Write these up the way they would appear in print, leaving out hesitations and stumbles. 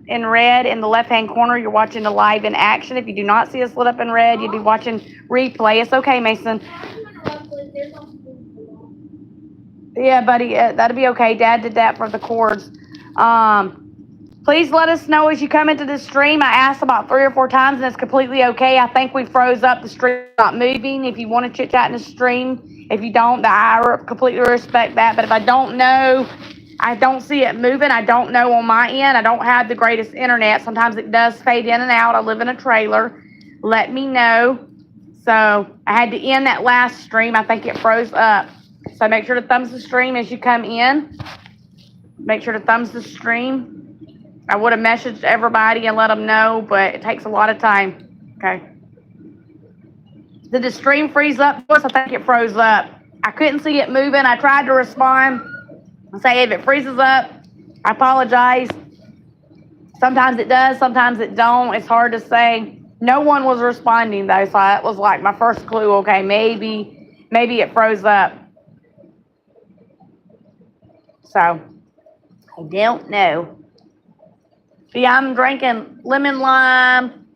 in red in the left-hand corner, you're watching the live in action. If you do not see us lit up in red, you'd be watching replay. It's okay, Mason. Yeah, buddy, that'll be okay. Dad did that for the cords. Please let us know as you come into the stream. I asked about 3 or 4 times, and it's completely okay. I think we froze up. The stream not moving. If you want to chit-chat in the stream, if you don't, I completely respect that. But if I don't know, I don't see it moving. I don't know on my end. I don't have the greatest internet. Sometimes it does fade in and out. I live in a trailer. Let me know. So I had to end that last stream. I think it froze up. So make sure to thumbs the stream as you come in. Make sure to thumbs the stream. I would have messaged everybody and let them know, but it takes a lot of time. Okay. Did the stream freeze up? I think it froze up. I couldn't see it moving. I tried to respond and say if it freezes up, I apologize. Sometimes it does, sometimes it don't. It's hard to say. No one was responding though, so that was like my first clue. Okay, maybe it froze up. So I don't know. Yeah, I'm drinking lemon lime,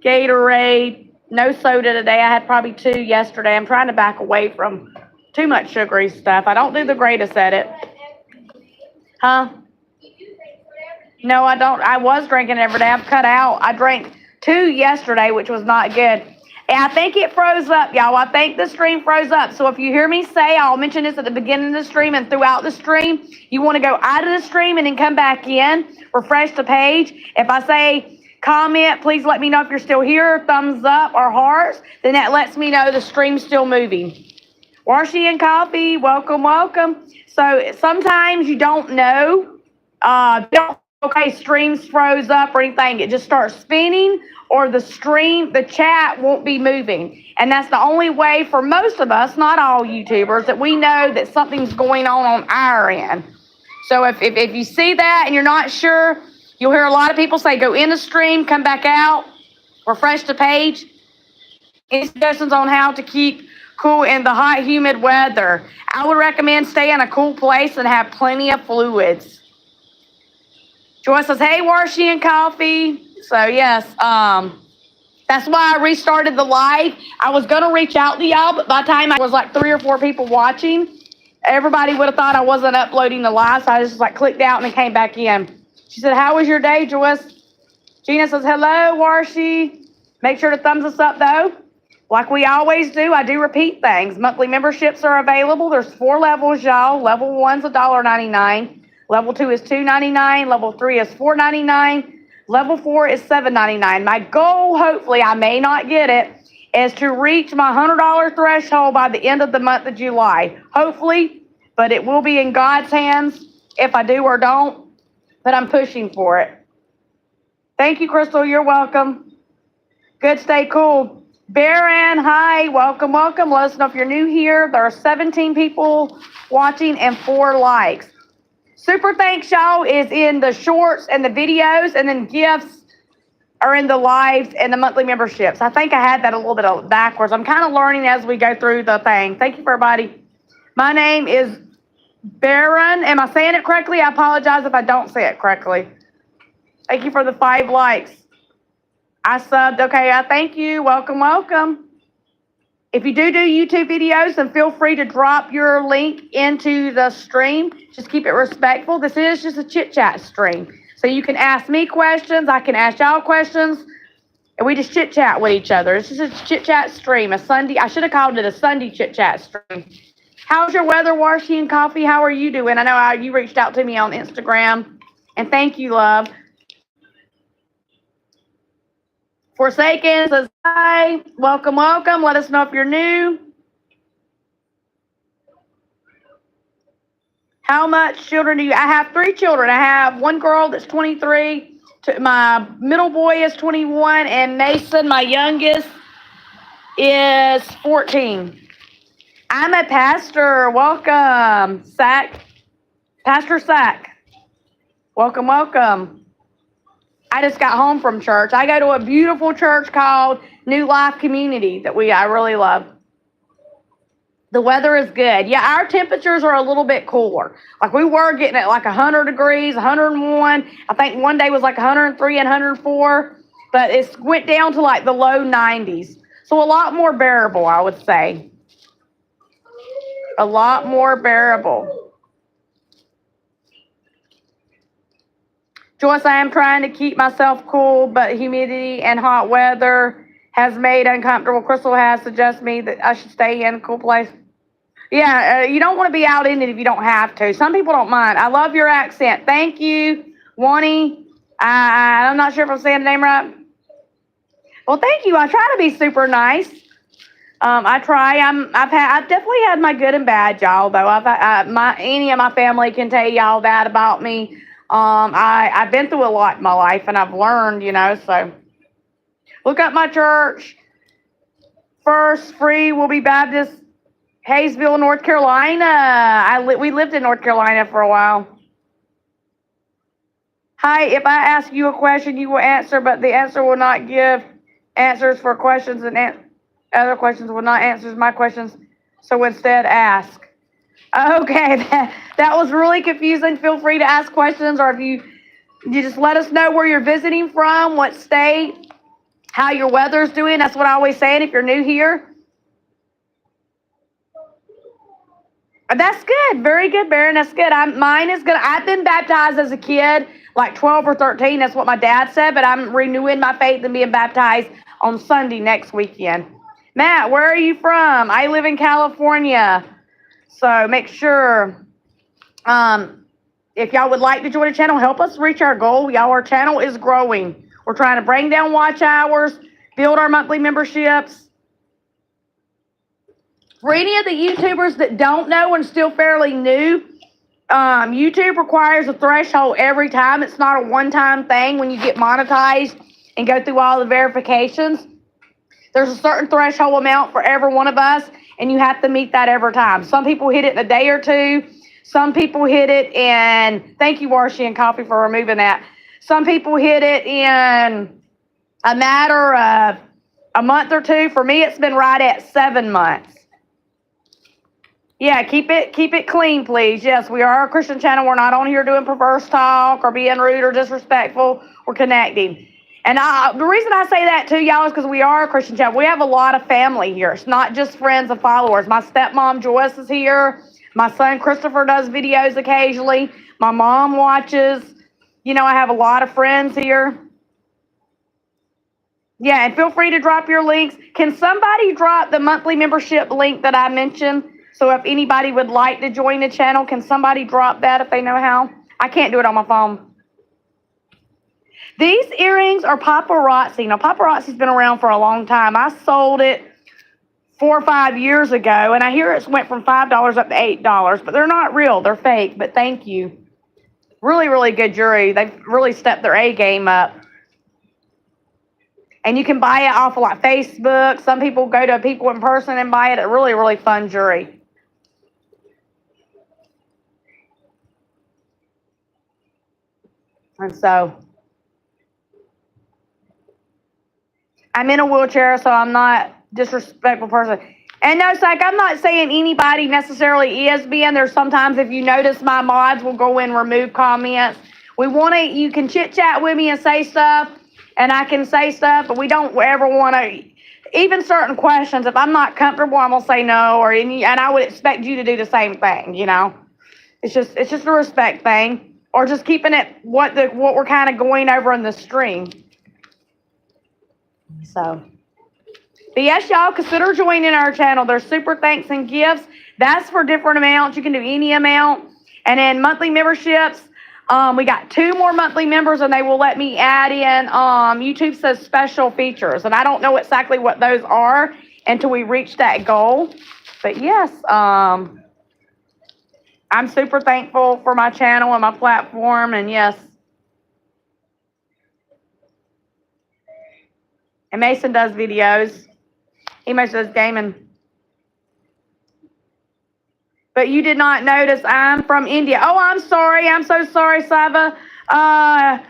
Gatorade, no soda today. I had probably 2 yesterday. I'm trying to back away from too much sugary stuff. I don't do the greatest at it. Huh? No, I don't. I was drinking every day. I've cut out. I drank 2 yesterday, which was not good. And I think it froze up, y'all. I think the stream froze up. So if you hear me say, I'll mention this at the beginning of the stream and throughout the stream, you want to go out of the stream and then come back in, refresh the page. If I say comment, please let me know if you're still here, thumbs up or hearts, then that lets me know the stream's still moving. Washi and Coffee, welcome, welcome. So sometimes you don't know, okay, streams froze up or anything. It just starts spinning, or the chat won't be moving. And that's the only way for most of us, not all YouTubers, that we know that something's going on our end. So if you see that and you're not sure, you'll hear a lot of people say, go in the stream, come back out, refresh the page. Any suggestions on how to keep cool in the hot, humid weather? I would recommend stay in a cool place and have plenty of fluids. Joyce says, hey, Washi and Coffee. So, yes, that's why I restarted the live. I was going to reach out to y'all, but by the time I was like 3 or 4 people watching, everybody would have thought I wasn't uploading the live, so I just like clicked out and then came back in. She said, how was your day, Joyce? Gina says, hello, Washi. Make sure to thumbs us up, though. Like we always do, I do repeat things. Monthly memberships are available. There's 4 levels, y'all. Level 1's $1.99. Level 2 is $2.99. Level 3 is $4.99. Level 4 is $7.99. My goal, hopefully, I may not get it, is to reach my $100 threshold by the end of the month of July. Hopefully, but it will be in God's hands if I do or don't, but I'm pushing for it. Thank you, Crystal. You're welcome. Good, stay cool. Baron, hi, welcome, welcome. Let us know if you're new here. There are 17 people watching and 4 likes. Super thanks, y'all, is in the shorts and the videos, and then gifts are in the lives and the monthly memberships. I think I had that a little bit backwards. I'm kind of learning as we go through the thing. Thank you for everybody. My name is Baron. Am I saying it correctly? I apologize if I don't say it correctly. Thank you for the 5 likes. I subbed. Okay, I thank you. Welcome, welcome. If you do YouTube videos, then feel free to drop your link into the stream. Just keep it respectful. This is just a chit-chat stream. So you can ask me questions. I can ask y'all questions. And we just chit-chat with each other. It's just a chit-chat stream. A Sunday. I should have called it a Sunday chit-chat stream. How's your weather, Washi and Coffee? How are you doing? I know you reached out to me on Instagram. And thank you, love. Forsaken says, hi, welcome, welcome. Let us know if you're new. How much children do you? I have 3 children. I have 1 girl that's 23. My middle boy is 21. And Mason, my youngest, is 14. I'm a pastor. Welcome, Sack. Pastor Sack. Welcome, welcome. I just got home from church. I go to a beautiful church called New Life Community that I really love. The weather is good. Yeah, our temperatures are a little bit cooler. Like we were getting at like 100 degrees, 101. I think one day was like 103 and 104, but it went down to like the low 90s. So a lot more bearable, I would say. A lot more bearable. Joyce, I am trying to keep myself cool, but humidity and hot weather has made uncomfortable. Crystal has suggested me that I should stay in a cool place. Yeah, you don't want to be out in it if you don't have to. Some people don't mind. I love your accent. Thank you, Wani. I'm not sure if I'm saying the name right. Well, thank you. I try to be super nice. I try. I've definitely had my good and bad, y'all. Though any of my family can tell y'all that about me. I've been through a lot in my life, and I've learned, So, look up my church. First Free will be Baptist, Hayesville, North Carolina. We lived in North Carolina for a while. Hi, if I ask you a question, you will answer, but the answer will not give answers for questions, and other questions will not answer my questions. So instead, ask. Okay, that was really confusing. Feel free to ask questions, or if you just let us know where you're visiting from, what state, how your weather's doing. That's what I always say. And if you're new here, that's good. Very good, Baron. That's good. Mine is good. I've been baptized as a kid, like 12 or 13. That's what my dad said. But I'm renewing my faith and being baptized on Sunday next weekend. Matt, where are you from? I live in California. So make sure, if y'all would like to join the channel, help us reach our goal. Y'all, our channel is growing. We're trying to bring down watch hours, build our monthly memberships. For any of the YouTubers that don't know and still fairly new, YouTube requires a threshold every time. It's not a one-time thing when you get monetized and go through all the verifications. There's a certain threshold amount for every one of us, and you have to meet that every time. Some people hit it in a day or two. Some people hit it in, thank you, Warshi and Coffee, for removing that. Some people hit it in a matter of a month or two. For me, it's been right at 7 months. Yeah, keep it clean, please. Yes, we are a Christian channel. We're not on here doing perverse talk or being rude or disrespectful. We're connecting. And the reason I say that to y'all is because we are a Christian channel. We have a lot of family here. It's not just friends and followers. My stepmom, Joyce, is here. My son, Christopher, does videos occasionally. My mom watches. I have a lot of friends here. Yeah, and feel free to drop your links. Can somebody drop the monthly membership link that I mentioned? So if anybody would like to join the channel, can somebody drop that if they know how? I can't do it on my phone. These earrings are paparazzi. Now, paparazzi's been around for a long time. I sold it 4 or 5 years ago, and I hear it's went from $5 up to $8, but they're not real. They're fake, but thank you. Really, really good jewelry. They've really stepped their A game up. And you can buy it off of like Facebook. Some people go to people in person and buy it. It's really, really fun jewelry. And so I'm in a wheelchair, so I'm not a disrespectful person. And no, Psych, I'm not saying anybody necessarily is being. There's sometimes, if you notice, my mods will go in and remove comments. You can chit-chat with me and say stuff, and I can say stuff, but we don't ever want to, even certain questions, if I'm not comfortable, I'm going to say no, and I would expect you to do the same thing, It's just a respect thing. Or just keeping it what we're kind of going over in the stream. So, but yes, y'all, consider joining our channel. There's super thanks and gifts. That's for different amounts. You can do any amount. And then monthly memberships. We got 2 more monthly members, and they will let me add in. YouTube says special features, and I don't know exactly what those are until we reach that goal. But yes, I'm super thankful for my channel and my platform, and yes. And Mason does videos. He mostly does gaming. But you did not notice I'm from India. Oh, I'm sorry. I'm so sorry, Sava. I'm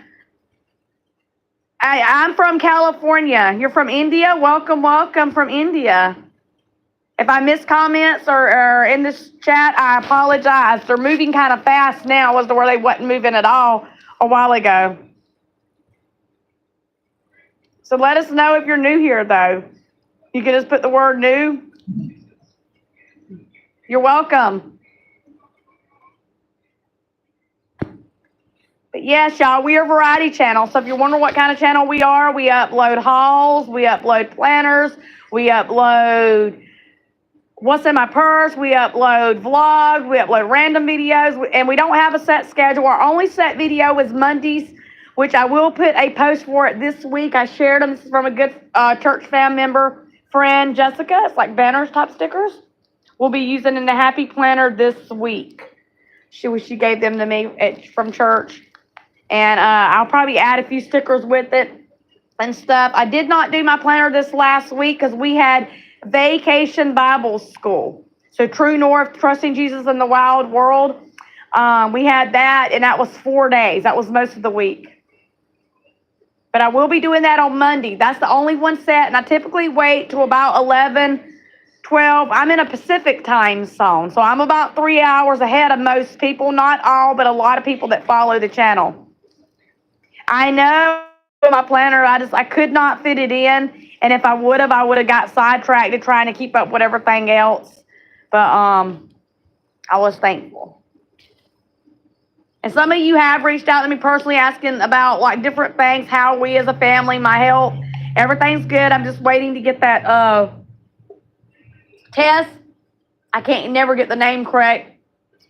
from California. You're from India? Welcome, welcome from India. If I miss comments or in this chat, I apologize. They're moving kind of fast now as to where they wasn't moving at all a while ago. So let us know if you're new here, though. You can just put the word new. You're welcome. But yes, y'all, we are a variety channel. So if you're wondering what kind of channel we are, we upload hauls, we upload planners, we upload what's in my purse, we upload vlogs, we upload random videos, and we don't have a set schedule. Our only set video is Mondays, which I will put a post for it this week. I shared them. This is from a good church fam member, friend, Jessica. It's like banners, top stickers. We'll be using in the Happy Planner this week. She gave them to me from church. And I'll probably add a few stickers with it and stuff. I did not do my planner this last week because we had Vacation Bible School. So True North, Trusting Jesus in the Wild World. We had that, and that was 4 days. That was most of the week. But I will be doing that on Monday. That's the only one set, and I typically wait till about 11, 12. I'm in a Pacific time zone, so I'm about 3 hours ahead of most people. Not all, but a lot of people that follow the channel. I know my planner, I could not fit it in, and if I would have got sidetracked trying to keep up with everything else. But I was thankful. And some of you have reached out to me personally asking about like different things, how we as a family, my health. Everything's good. I'm just waiting to get that test. I can't never get the name correct,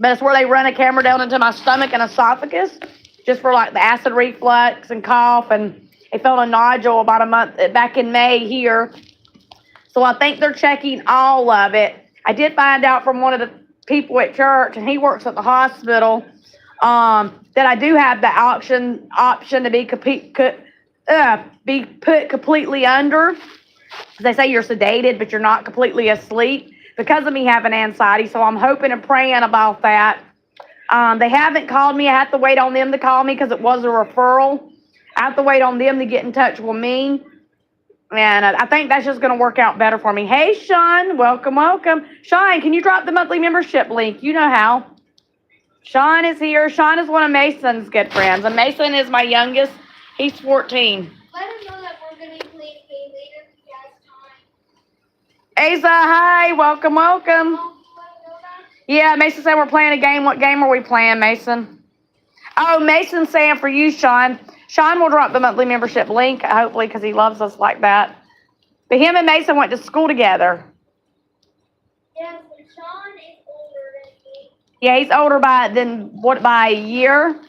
but it's where they run a camera down into my stomach and esophagus just for like the acid reflux and cough, and they found a nodule about a month back in May here. So I think they're checking all of it. I did find out from one of the people at church, and he works at the hospital, that I do have the option to be put completely under. They say you're sedated, but you're not completely asleep because of me having anxiety. So I'm hoping and praying about that. They haven't called me. I have to wait on them to call me because it was a referral. I have to wait on them to get in touch with me. And I think that's just going to work out better for me. Hey, Sean. Welcome, welcome. Sean, can you drop the monthly membership link? You know how. Sean is here. Sean is one of Mason's good friends. And Mason is my youngest. He's 14. Let him know that we're going to be playing a game later if he has time. Asa, hi. Welcome, welcome. Yeah, Mason said we're playing a game. What game are we playing, Mason? Oh, Mason's saying for you, Sean. Sean will drop the monthly membership link, hopefully, because he loves us like that. But him and Mason went to school together. Yes, and Sean is older than me. Yeah, he's older by a year? I think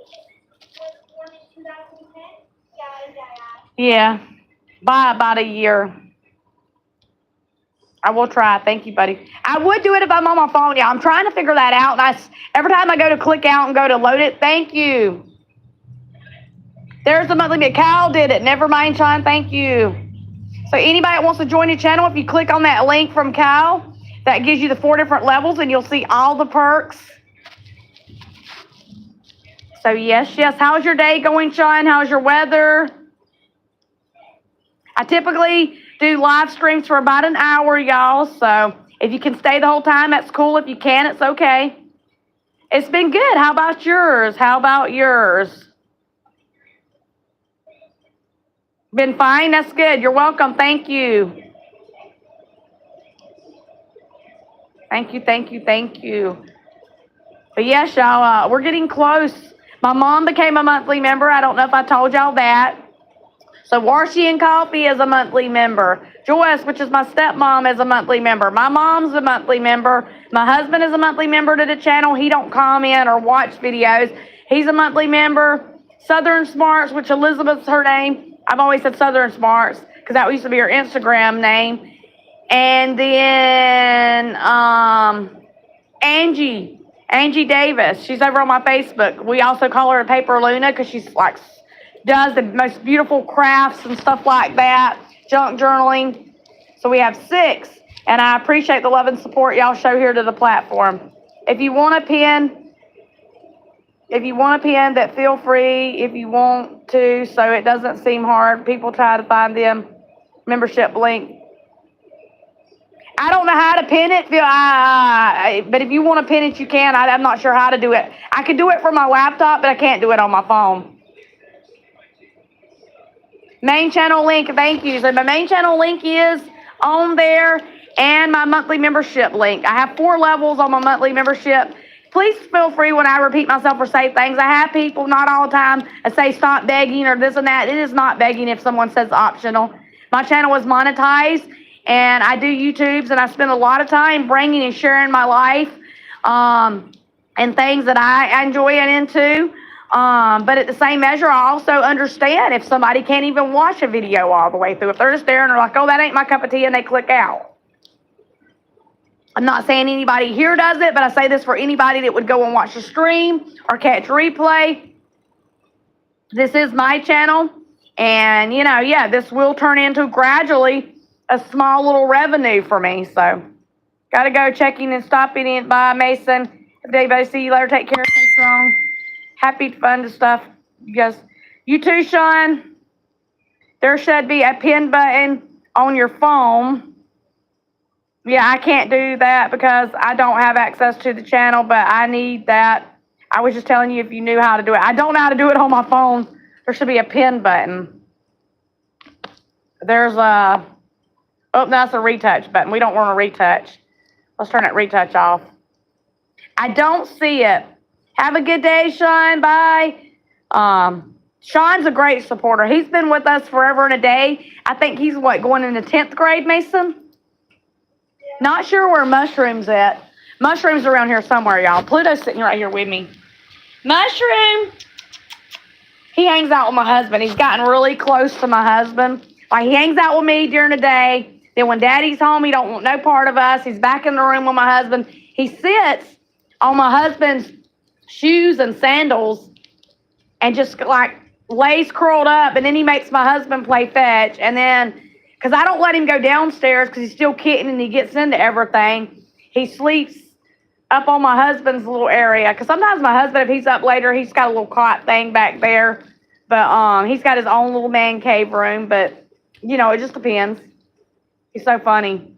he was born in 2010. Yeah, by about a year. I will try. Thank you, buddy. I would do it if I'm on my phone. Yeah, I'm trying to figure that out. And every time I go to click out and go to load it, thank you. There's the monthly bit. Kyle did it. Never mind, Sean. Thank you. So anybody that wants to join the channel, if you click on that link from Kyle, that gives you the 4 different levels, and you'll see all the perks. So yes. How's your day going, Sean? How's your weather? I typically do live streams for about an hour, y'all. So if you can stay the whole time, that's cool. If you can, it's okay. It's been good. How about yours? Been fine? That's good. You're welcome. Thank you. Thank you. But yes, y'all, we're getting close. My mom became a monthly member. I don't know if I told y'all that. So Warshy and Coffee is a monthly member. Joyce, which is my stepmom, is a monthly member. My mom's a monthly member. My husband is a monthly member to the channel. He don't comment or watch videos. He's a monthly member. Southern Smarts, which Elizabeth's her name. I've always said Southern Smarts because that used to be her Instagram name. And then Angie Davis. She's over on my Facebook. We also call her a Paper Luna because she's like does the most beautiful crafts and stuff like that, junk journaling. So we have 6, and I appreciate the love and support y'all show here to the platform. If you want a pin, that feel free if you want to, so it doesn't seem hard. People try to find them membership link. I don't know how to pin it, but if you want to pin it, you can. I'm not sure how to do it. I can do it from my laptop, but I can't do it on my phone. Main channel link, thank you. So my main channel link is on there, and my monthly membership link. I have 4 levels on my monthly membership. Please feel free when I repeat myself or say things. I have people, not all the time, that say stop begging or this and that. It is not begging if someone says optional. My channel is monetized, and I do YouTubes, and I spend a lot of time bringing and sharing my life and things that I enjoy and into. But at the same measure, I also understand if somebody can't even watch a video all the way through. If they're just there and they're like, oh, that ain't my cup of tea, and they click out. I'm not saying anybody here does it, but I say this for anybody that would go and watch the stream or catch replay. This is my channel. And, you know, yeah, this will turn into gradually a small little revenue for me. So, got to go checking and stopping in. Bye, Mason. If anybody see you later, take care. Stay strong. Happy, fun to stuff. You guys, you too, Sean. There should be a pin button on your phone. Yeah, I can't do that because I don't have access to the channel, but I need that. I was just telling you if you knew how to do it. I don't know how to do it on my phone. There should be a pin button. There's a, oh, that's a retouch button. We don't want a retouch. Let's turn that retouch off. I don't see it. Have a good day, Sean. Bye. Sean's a great supporter. He's been with us forever and a day. I think he's, what, going into 10th grade, Mason? Not sure where Mushroom's at. Mushroom's around here somewhere, y'all. Pluto's sitting right here with me. Mushroom! He hangs out with my husband. He's gotten really close to my husband. Like, he hangs out with me during the day. Then when Daddy's home, he don't want no part of us. He's back in the room with my husband. He sits on my husband's shoes and sandals and just, like, lays curled up. And then he makes my husband play fetch. And then, because I don't let him go downstairs because he's still kitten and he gets into everything, he sleeps up on my husband's little area. Because sometimes my husband, if he's up later, he's got a little cot thing back there. But he's got his own little man cave room. But, you know, it just depends. He's so funny.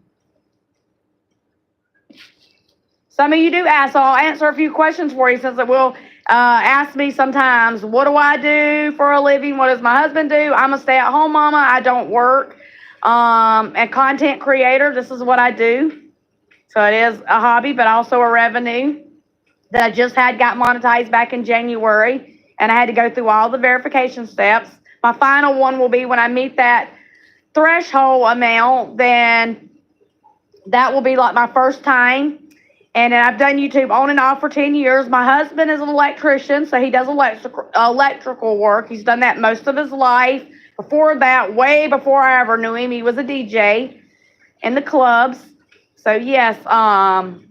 Some of you do ask, so I'll answer a few questions for you since it will ask me sometimes, what do I do for a living? What does my husband do? I'm a stay-at-home mama. I don't work. A content creator. This is what I do. So it is a hobby, but also a revenue that I just got monetized back in January. And I had to go through all the verification steps. My final one will be when I meet that threshold amount, then that will be like my first time. And then I've done YouTube on and off for 10 years. My husband is an electrician, so he does electrical work. He's done that most of his life. Before that, way before I ever knew him, he was a DJ in the clubs. So yes,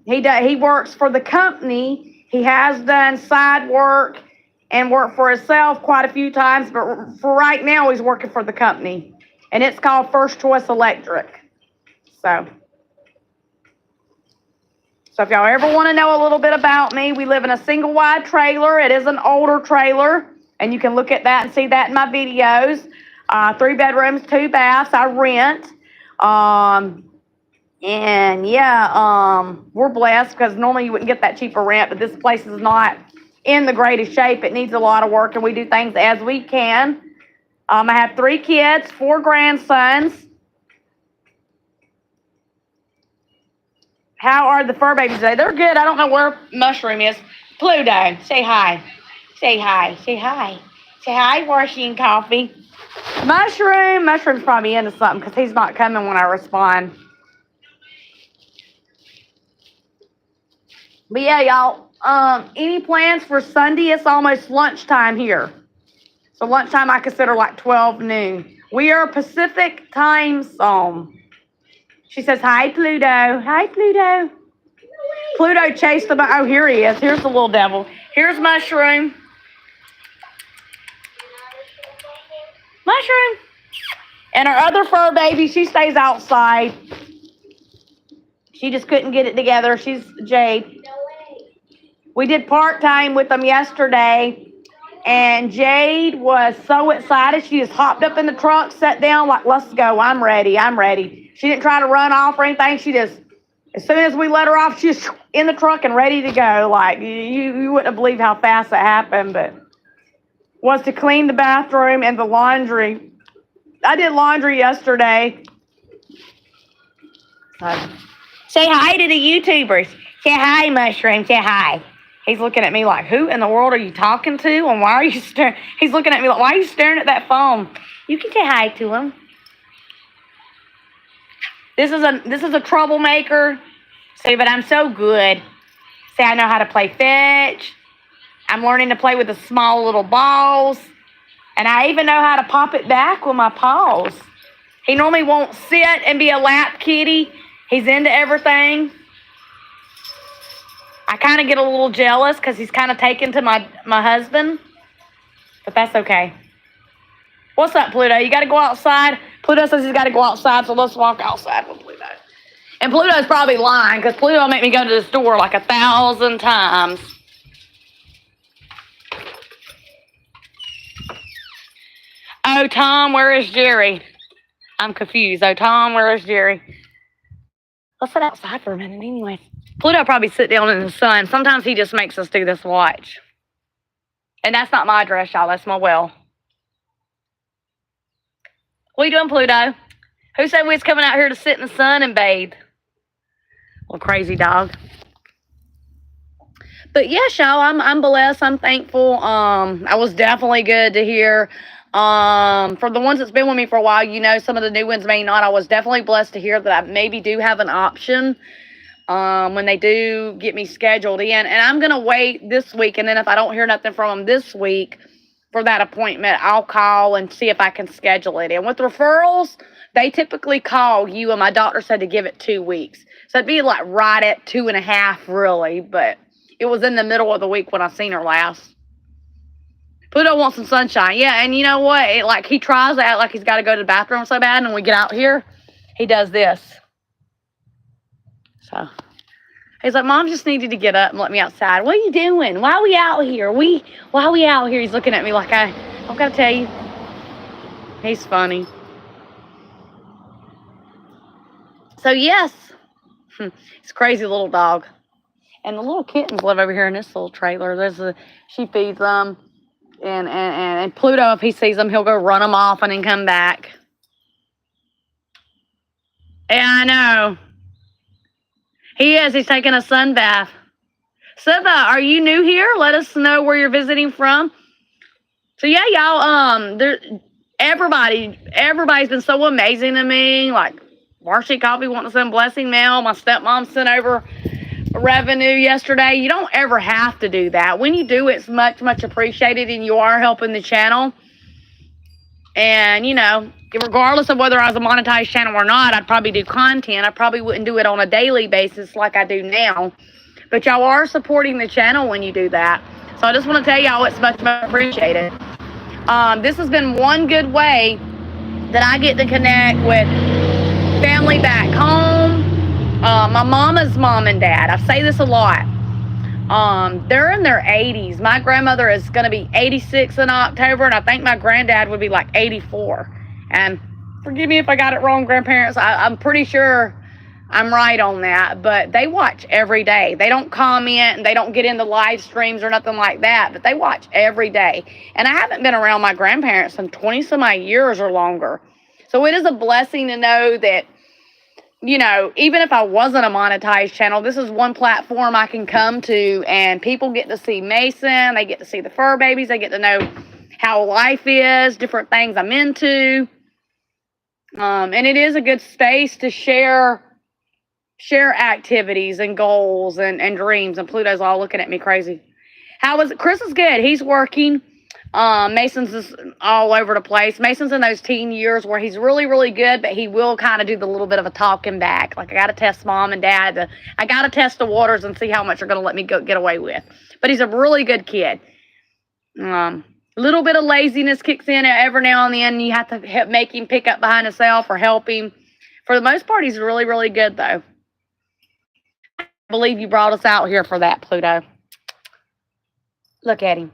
he works for the company. He has done side work and worked for himself quite a few times, but for right now, he's working for the company. And it's called First Choice Electric. So if y'all ever want to know a little bit about me, we live in a single wide trailer. It is an older trailer, and you can look at that and see that in my videos. 3 bedrooms, 2 baths. I rent. And yeah, we're blessed because normally you wouldn't get that cheaper rent, but this place is not in the greatest shape. It needs a lot of work, and we do things as we can. I have 3 kids, 4 grandsons. How are the fur babies today? They're good. I don't know where Mushroom is. Pluto, say hi. Say hi. Say hi. Say hi, Warshy and Coffee. Mushroom's probably into something because he's not coming when I respond. But yeah, y'all, any plans for Sunday? It's almost lunchtime here. So lunchtime I consider like 12 noon. We are Pacific time zone. She says, hi, Pluto. Hi, Pluto. Pluto chased him. Oh, here he is. Here's the little devil. Here's Mushroom. Mushroom. And our other fur baby, she stays outside. She just couldn't get it together. She's Jade. We did part-time with them yesterday. And Jade was so excited. She just hopped up in the truck, sat down like, let's go. I'm ready. I'm ready. She didn't try to run off or anything. She just As soon as we let her off, she's in the truck and ready to go. Like, you wouldn't have believed how fast that happened, but was to clean the bathroom and the laundry. I did laundry yesterday. Say hi to the YouTubers. Say hi, Mushroom. Say hi. He's looking at me like, who in the world are you talking to? And why are you staring? He's looking at me like, why are you staring at that phone? You can say hi to him. This is a troublemaker. Say, but I'm so good. Say, I know how to play fetch. I'm learning to play with the small little balls. And I even know how to pop it back with my paws. He normally won't sit and be a lap kitty. He's into everything. I kind of get a little jealous because he's kind of taken to my husband. But that's okay. What's up, Pluto? You got to go outside? Pluto says he's got to go outside, so let's walk outside with Pluto. And Pluto's probably lying because Pluto will make me go to the store like 1,000 times. Oh, Tom, where is Jerry? I'm confused. Oh, Tom, where is Jerry? Let's sit outside for a minute anyway. Pluto probably sit down in the sun. Sometimes he just makes us do this watch. And that's not my dress, y'all. That's my well. What are you doing, Pluto? Who said we was coming out here to sit in the sun and bathe? Well, crazy dog. But yes, y'all, I'm blessed. I'm thankful. I was definitely good to hear. For the ones that's been with me for a while, you know, some of the new ones may not. I was definitely blessed to hear that I maybe do have an option when they do get me scheduled in. And I'm going to wait this week. And then if I don't hear nothing from them this week for that appointment, I'll call and see if I can schedule it. And with referrals, they typically call you. And my doctor said to give it 2 weeks. So it'd be like right at 2.5, really. But it was in the middle of the week when I seen her last. Pluto wants some sunshine. Yeah, and you know what? He tries to act like he's got to go to the bathroom so bad, and when we get out here, he does this. So he's like, Mom just needed to get up and let me outside. What are you doing? Why are we out here? Why are we out here? He's looking at me like I don't got to tell you. He's funny. So, yes, it's a crazy little dog. And the little kittens live over here in this little trailer. She feeds them. And Pluto, if he sees them, he'll go run them off and then come back. Yeah, I know. He is. He's taking a sun bath. Siva, are you new here? Let us know where you're visiting from. So yeah, y'all. Everybody's been so amazing to me. Like Varsity Coffee wanting to send blessing mail. My stepmom sent over revenue yesterday. You don't ever have to do that. When you do, it's much, much appreciated, and you are helping the channel. And, you know, regardless of whether I was a monetized channel or not, I'd probably do content. I probably wouldn't do it on a daily basis like I do now. But y'all are supporting the channel when you do that. So I just want to tell y'all it's much, much appreciated. This has been one good way that I get to connect with family back home. My mama's mom and dad. I say this a lot. They're in their 80s. My grandmother is going to be 86 in October, and I think my granddad would be like 84. And forgive me if I got it wrong, grandparents. I'm pretty sure I'm right on that. But they watch every day. They don't comment, and they don't get into live streams or nothing like that. But they watch every day. And I haven't been around my grandparents in 20-some-odd years or longer. So it is a blessing to know that, you know, even if I wasn't a monetized channel, this is one platform I can come to, and people get to see Mason. They get to see the fur babies. They get to know how life is, different things I'm into. And it is a good space to share activities and goals and dreams. And Pluto's all looking at me crazy. How was it? Chris is good. He's working. Mason's just all over the place. Mason's in those teen years where he's really, really good, but he will kind of do the little bit of a talking back. Like, I got to test mom and dad. I got to test the waters and see how much they're going to let me get away with. But he's a really good kid. Little bit of laziness kicks in every now and then. You have to make him pick up behind himself or help him. For the most part, he's really, really good, though. I believe you brought us out here for that, Pluto. Look at him.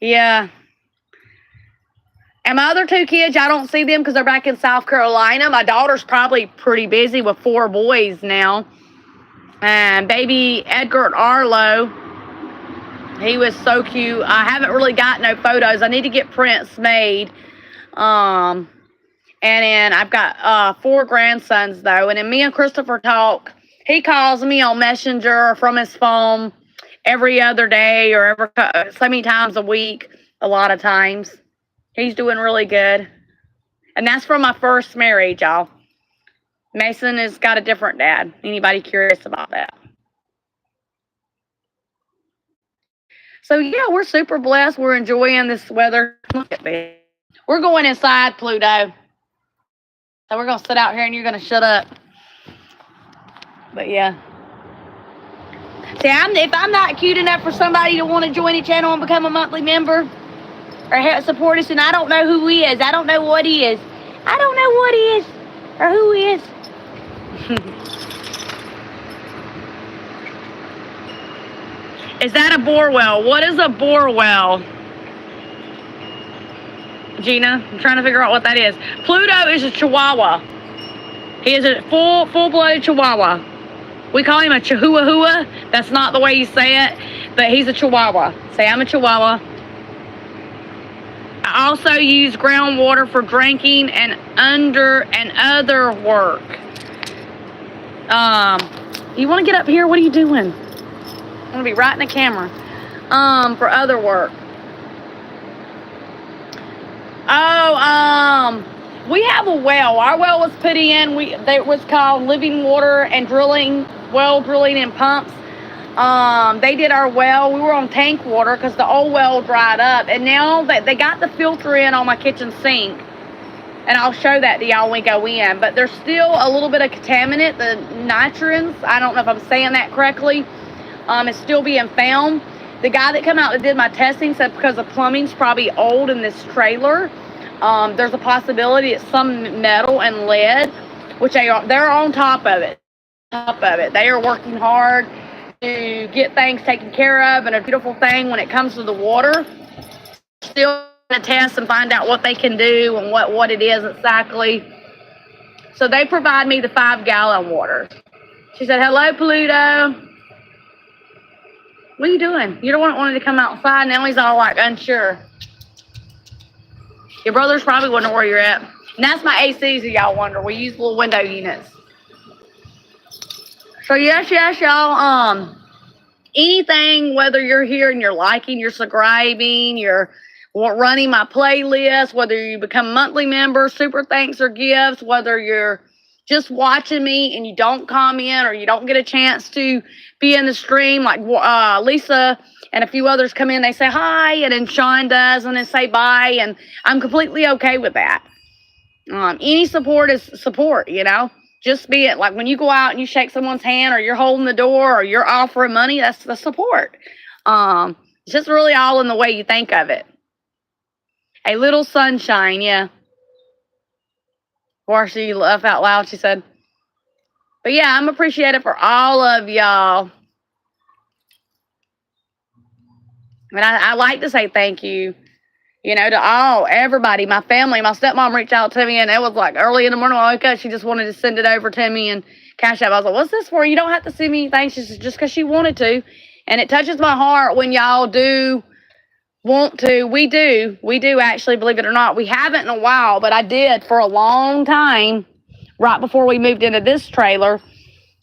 Yeah. And my other 2 kids, I don't see them because they're back in South Carolina. My daughter's probably pretty busy with 4 boys now. And baby Edgar Arlo, he was so cute. I haven't really got no photos. I need to get prints made. And then I've got 4 grandsons, though. And then me and Christopher talk. He calls me on Messenger or from his phone every other day or so many times a week, a lot of times. He's doing really good. And that's from my first marriage, y'all. Mason has got a different dad. Anybody curious about that? So, yeah, we're super blessed. We're enjoying this weather. Look at me. We're going inside, Pluto. So we're going to sit out here and you're going to shut up. But, yeah. See, if I'm not cute enough for somebody to want to join the channel and become a monthly member or help support us, and I don't know who he is. I don't know what he is. I don't know what he is or who he is. Is that a bore well? What is a bore well? Gina, I'm trying to figure out what that is. Pluto is a Chihuahua. He is a full-blooded Chihuahua. We call him a Chihuahua. That's not the way you say it, but he's a Chihuahua. Say, I'm a Chihuahua. I also use groundwater for drinking and other work. You want to get up here? What are you doing? I'm going to be right in the camera. For other work. We have a well. Our well was put in. It was called Living Water and well drilling and pumps. They did our well. We were on tank water because the old well dried up. And now they got the filter in on my kitchen sink. And I'll show that to y'all when we go in. But there's still a little bit of contaminant, the nitrins. I don't know if I'm saying that correctly. It's still being found. The guy that came out that did my testing said because the plumbing's probably old in this trailer, there's a possibility it's some metal and lead, which they're on top of it. They are working hard to get things taken care of, and a beautiful thing when it comes to the water. Still going to test and find out what they can do and what it is exactly. So they provide me the 5-gallon water. She said, hello, Pluto. What are you doing? You're the one that wanted to come outside. Now he's all like unsure. Your brother's probably wondering where you're at. And that's my ACs, if y'all wonder. We use little window units. So yes, y'all. Anything, whether you're here and you're liking, you're subscribing, you're running my playlist, whether you become a monthly member, super thanks or gifts, whether you're just watching me and you don't comment or you don't get a chance to be in the stream, like Lisa and a few others come in, they say hi, and then Sean does, and then say bye, and I'm completely okay with that. Any support is support, you know. Just be it like when you go out and you shake someone's hand, or you're holding the door, or you're offering money, that's the support. It's just really all in the way you think of it. A little sunshine, yeah. Or she laughed out loud, she said. But yeah, I'm appreciative for all of y'all. And I like to say thank you, you know, to everybody, my family. My stepmom reached out to me, and it was like early in the morning when I woke up. She just wanted to send it over to me and cash app. I was like, what's this for? You don't have to send me anything. She said, just because she wanted to. And it touches my heart when y'all do want to. We do actually, believe it or not. We haven't in a while, but I did for a long time. Right before we moved into this trailer,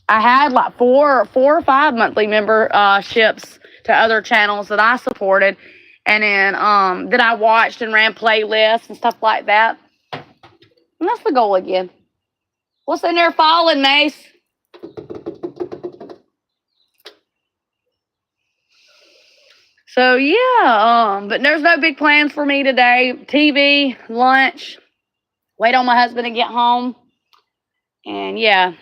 I had like four or five monthly memberships to other channels that I supported, and then that I watched and ran playlists and stuff like that. And that's the goal again. What's in there falling, Mace? So yeah, but there's no big plans for me today. TV, lunch, wait on my husband to get home. And yeah,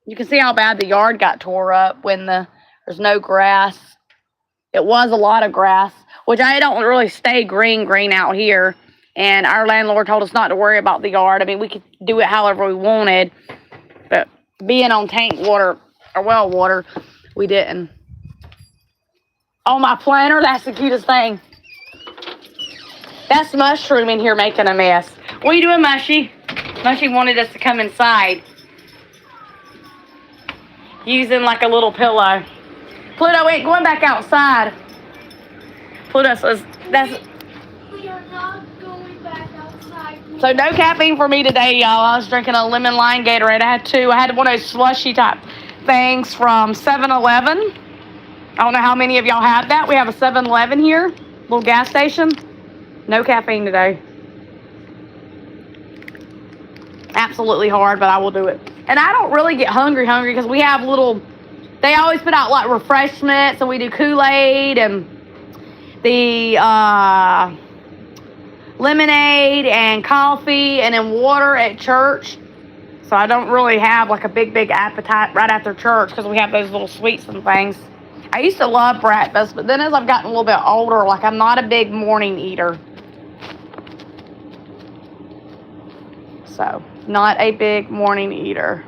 you can see how bad the yard got tore up when there's no grass. It was a lot of grass, which I don't really stay green out here. And our landlord told us not to worry about the yard. I mean, we could do it however we wanted. But being on tank water or well water, we didn't. Oh, my planter, that's the cutest thing. That's Mushroom in here making a mess. What are you doing, Mushy? Mushy wanted us to come inside. Using like a little pillow. Pluto ain't going back outside. Pluto says that's... We are not going back outside. So no caffeine for me today, y'all. I was drinking a lemon lime Gatorade. I had two. I had one of those slushy type things from 7-Eleven. I don't know how many of y'all have that. We have a 7-Eleven here, little gas station. No caffeine today. Absolutely hard, but I will do it. And I don't really get hungry because we have little, they always put out like refreshments, and we do Kool-Aid and the lemonade and coffee and then water at church. So I don't really have like a big appetite right after church because we have those little sweets and things. I used to love breakfast, but then as I've gotten a little bit older, like I'm not a big morning eater. So, not a big morning eater.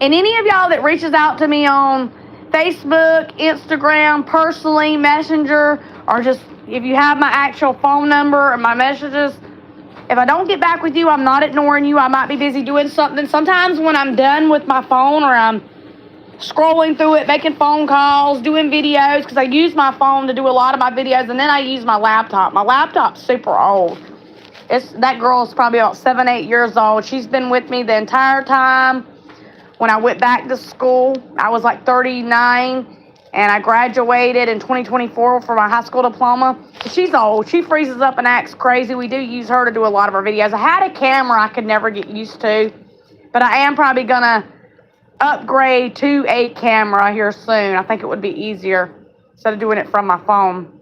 And any of y'all that reaches out to me on Facebook, Instagram, personally, Messenger, or just if you have my actual phone number or my messages, if I don't get back with you, I'm not ignoring you. I might be busy doing something. Sometimes when I'm done with my phone or I'm scrolling through it, making phone calls, doing videos, because I use my phone to do a lot of my videos, and then I use my laptop. My laptop's super old. That girl's probably about 7, 8 years old. She's been with me the entire time. When I went back to school, I was like 39, and I graduated in 2024 for my high school diploma. She's old. She freezes up and acts crazy. We do use her to do a lot of our videos. I had a camera I could never get used to, but I am probably going to upgrade to a camera here soon. I think it would be easier instead of doing it from my phone.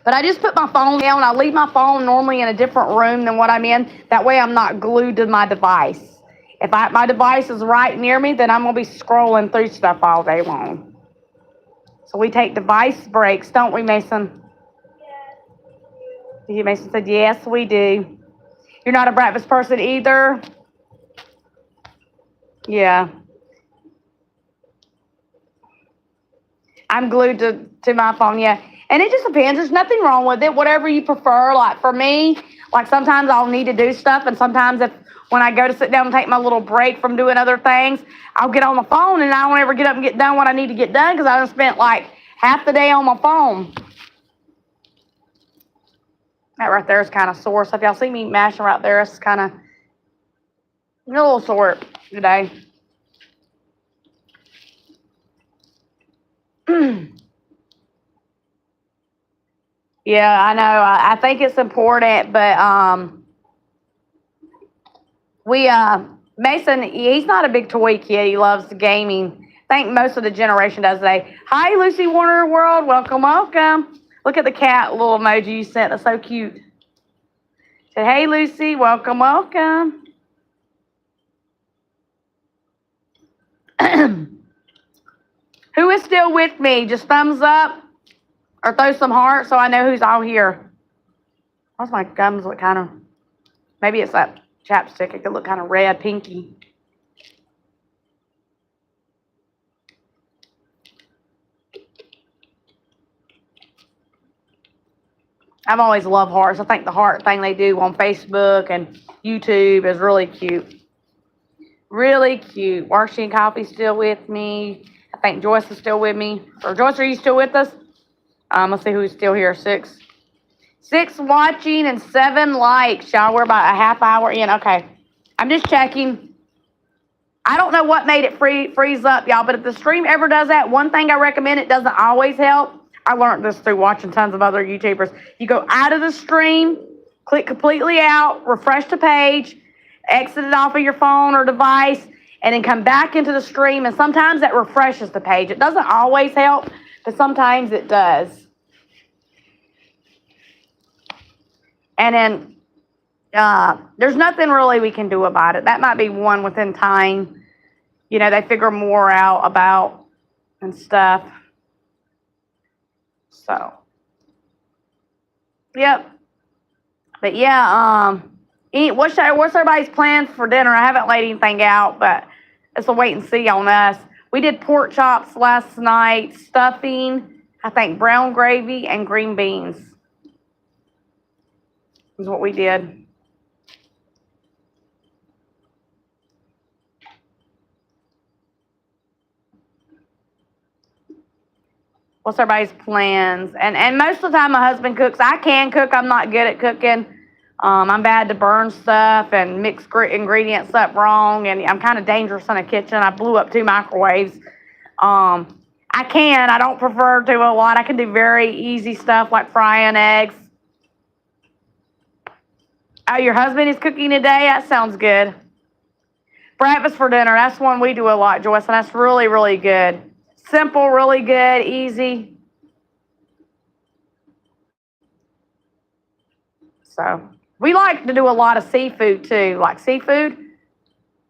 But I just put my phone down. I leave my phone normally in a different room than what I'm in. That way I'm not glued to my device. If my device is right near me, then I'm going to be scrolling through stuff all day long. So we take device breaks, don't we, Mason? Yes. Mason said, yes, we do. You're not a breakfast person either? Yeah. I'm glued to my phone, yeah. And it just depends. There's nothing wrong with it. Whatever you prefer. Like for me, like sometimes I'll need to do stuff. And sometimes when I go to sit down and take my little break from doing other things, I'll get on the phone and I don't ever get up and get done what I need to get done because I done spent like half the day on my phone. That right there is kind of sore. So if y'all see me mashing right there, it's kind of a little sore today. Yeah, I know. I think it's important, but Mason, he's not a big toy kid. He loves gaming. I think most of the generation does today. Hi, Lucy Warner World. Welcome, welcome. Look at the cat little emoji you sent. That's so cute. Said, hey, Lucy. Welcome, welcome. Who is still with me? Just thumbs up. Or throw some hearts so I know who's all here. Why's my gums look kind of... Maybe it's that chapstick. It could look kind of red, pinky. I've always loved hearts. I think the heart thing they do on Facebook and YouTube is really cute. Really cute. Warshy and Coffee still with me. I think Joyce is still with me. Or Joyce, are you still with us? Let's see who's still here. 6 watching and 7 likes, y'all. We're about a half hour in. Okay. I'm just checking. I don't know what made it freeze up, y'all, but if the stream ever does that, one thing I recommend, it doesn't always help. I learned this through watching tons of other YouTubers. You go out of the stream, click completely out, refresh the page, exit it off of your phone or device, and then come back into the stream, and sometimes that refreshes the page. It doesn't always help, but sometimes it does. And then there's nothing really we can do about it. That might be one within time. You know, they figure more out about and stuff. So, yep. But yeah, what's everybody's plans for dinner? I haven't laid anything out, but it's a wait and see on us. We did pork chops last night, stuffing. I think brown gravy and green beans is what we did. What's everybody's plans? And most of the time my husband cooks. I can cook. I'm not good at cooking. I'm bad to burn stuff and mix ingredients up wrong. And I'm kind of dangerous in the kitchen. I blew up 2 microwaves. I don't prefer to a lot. I can do very easy stuff like frying eggs. Oh, your husband is cooking today? That sounds good. Breakfast for dinner. That's one we do a lot, Joyce, and that's really, really good. Simple, really good, easy. So we like to do a lot of seafood too, like seafood.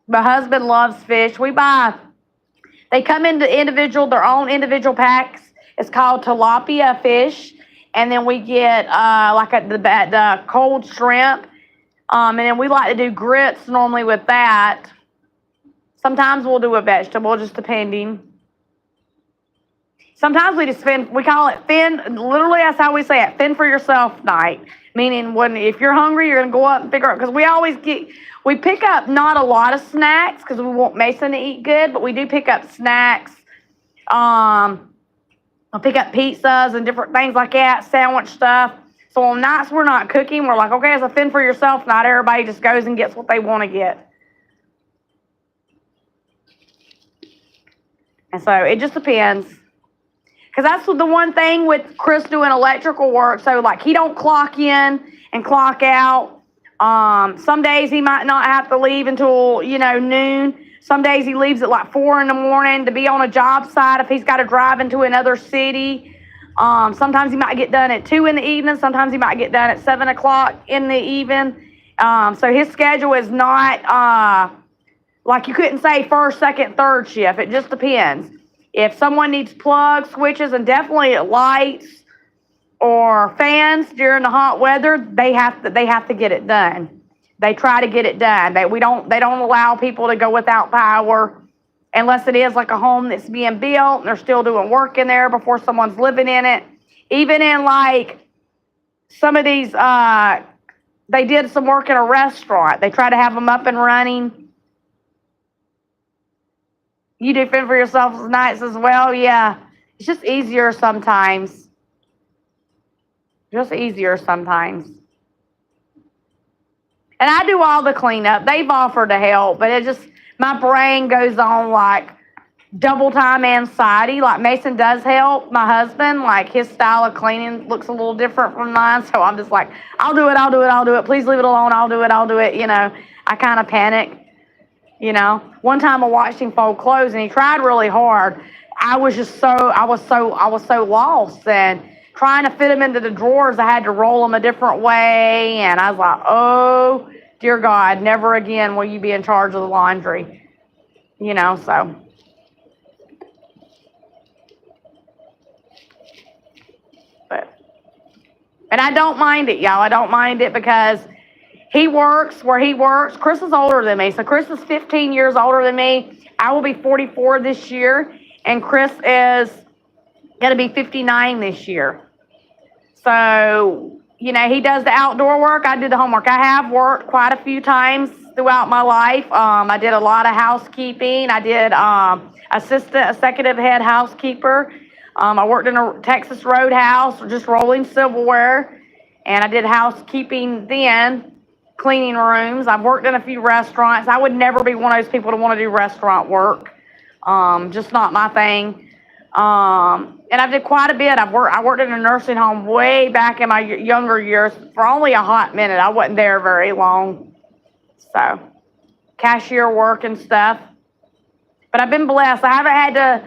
My husband loves fish. They come into their own individual packs. It's called tilapia fish. And then we get the cold shrimp. And then we like to do grits normally with that. Sometimes we'll do a vegetable, just depending. Sometimes we call it fend, literally that's how we say it, fend for yourself night. Meaning if you're hungry, you're going to go up and figure out, because we pick up not a lot of snacks because we want Mason to eat good, but we do pick up snacks. I'll pick up pizzas and different things like that, sandwich stuff. So on nights we're not cooking, we're like, okay, it's a fend for yourself night. Everybody just goes and gets what they want to get. And so it just depends. Because that's the one thing with Chris doing electrical work. So, like, he don't clock in and clock out. Some days he might not have to leave until, noon. Some days he leaves at, like, 4 in the morning to be on a job site if he's got to drive into another city. Sometimes he might get done at 2 in the evening. Sometimes he might get done at 7 o'clock in the evening. So his schedule is not, like you couldn't say first, second, third shift. It just depends. If someone needs plugs, switches, and definitely lights or fans during the hot weather, they have to get it done. They try to get it done. They don't allow people to go without power unless it is like a home that's being built and they're still doing work in there before someone's living in it. Even in like some of these, they did some work in a restaurant. They try to have them up and running. You do fend for yourself nights as well? Yeah. It's just easier sometimes. And I do all the cleanup. They've offered to help, but my brain goes on like double time anxiety. Like Mason does help my husband. Like his style of cleaning looks a little different from mine. So I'm just like, I'll do it. Please leave it alone. I'll do it. I kind of panic. One time I watched him fold clothes and he tried really hard. I was so lost and trying to fit them into the drawers. I had to roll them a different way. And I was like, oh, dear God, never again will you be in charge of the laundry. So. And I don't mind it, y'all. I don't mind it because he works where he works. Chris is older than me. So Chris is 15 years older than me. I will be 44 this year. And Chris is going to be 59 this year. So, he does the outdoor work. I do the homework. I have worked quite a few times throughout my life. I did a lot of housekeeping. I did assistant executive head housekeeper. I worked in a Texas Roadhouse, just rolling silverware. And I did housekeeping then. Cleaning rooms. I've worked in a few restaurants. I would never be one of those people to want to do restaurant work. Just not my thing. And I did quite a bit. I worked in a nursing home way back in my younger years for only a hot minute. I wasn't there very long. So, cashier work and stuff. But I've been blessed. I haven't had to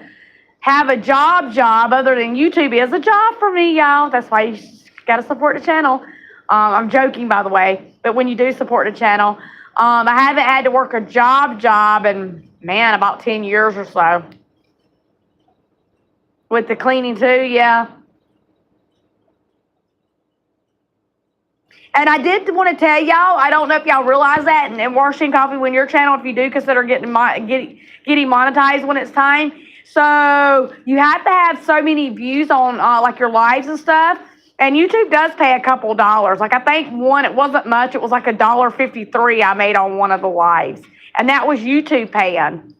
have a job other than YouTube is a job for me, y'all. That's why you got to support the channel. I'm joking, by the way, but when you do support the channel, I haven't had to work a job in, about 10 years or so. With the cleaning too, yeah. And I did want to tell y'all, I don't know if y'all realize that, and washing coffee when your channel, if you do consider getting monetized when it's time, So you have to have so many views on like your lives and stuff. And YouTube does pay a couple dollars. Like I think one, it wasn't much. It was like $1.53 I made on one of the lives. And that was YouTube paying.